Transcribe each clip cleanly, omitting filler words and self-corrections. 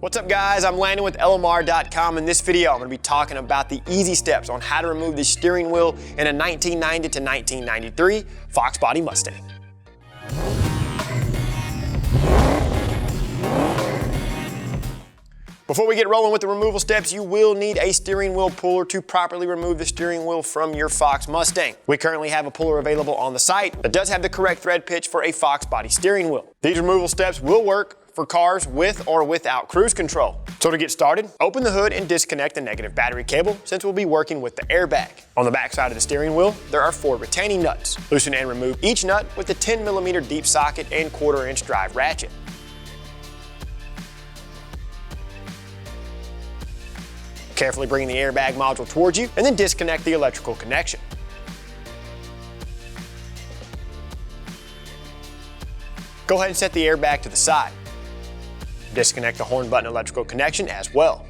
What's up guys, I'm Landon with LMR.com. In this video, I'm going to be talking about the easy steps on how to remove the steering wheel in a 1990 to 1993 Fox Body Mustang. Before we get rolling with the removal steps, you will need a steering wheel puller to properly remove the steering wheel from your Fox Mustang. We currently have a puller available on the site that does have the correct thread pitch for a Fox Body steering wheel. These removal steps will work for cars with or without cruise control. So to get started, open the hood and disconnect the negative battery cable since we'll be working with the airbag. On the back side of the steering wheel, there are 4 retaining nuts. Loosen and remove each nut with a 10mm deep socket and 1/4" drive ratchet. Carefully bring the airbag module towards you and then disconnect the electrical connection. Go ahead and set the airbag to the side. Disconnect the horn button electrical connection as well.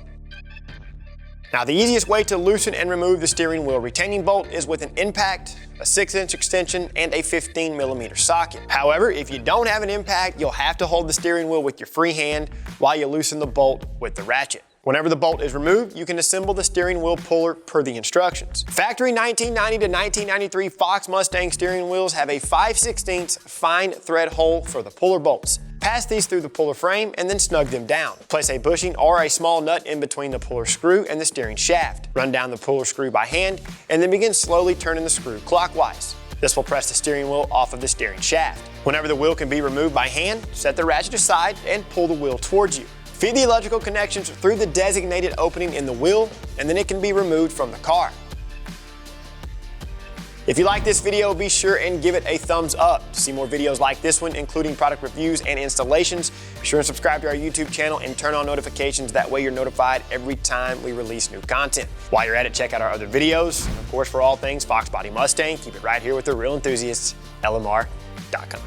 Now the easiest way to loosen and remove the steering wheel retaining bolt is with an impact, a 6" extension, and a 15mm socket. However, if you don't have an impact, you'll have to hold the steering wheel with your free hand while you loosen the bolt with the ratchet. Whenever the bolt is removed, you can assemble the steering wheel puller per the instructions. Factory 1990 to 1993 Fox Mustang steering wheels have a 5/16 fine thread hole for the puller bolts. Pass these through the puller frame and then snug them down. Place a bushing or a small nut in between the puller screw and the steering shaft. Run down the puller screw by hand and then begin slowly turning the screw clockwise. This will press the steering wheel off of the steering shaft. Whenever the wheel can be removed by hand, set the ratchet aside and pull the wheel towards you. Feed the electrical connections through the designated opening in the wheel, and then it can be removed from the car. If you like this video, be sure and give it a thumbs up. To see more videos like this one, including product reviews and installations, be sure and subscribe to our YouTube channel and turn on notifications. That way you're notified every time we release new content. While you're at it, check out our other videos. And of course, for all things Fox Body Mustang, keep it right here with the real enthusiasts, LMR.com.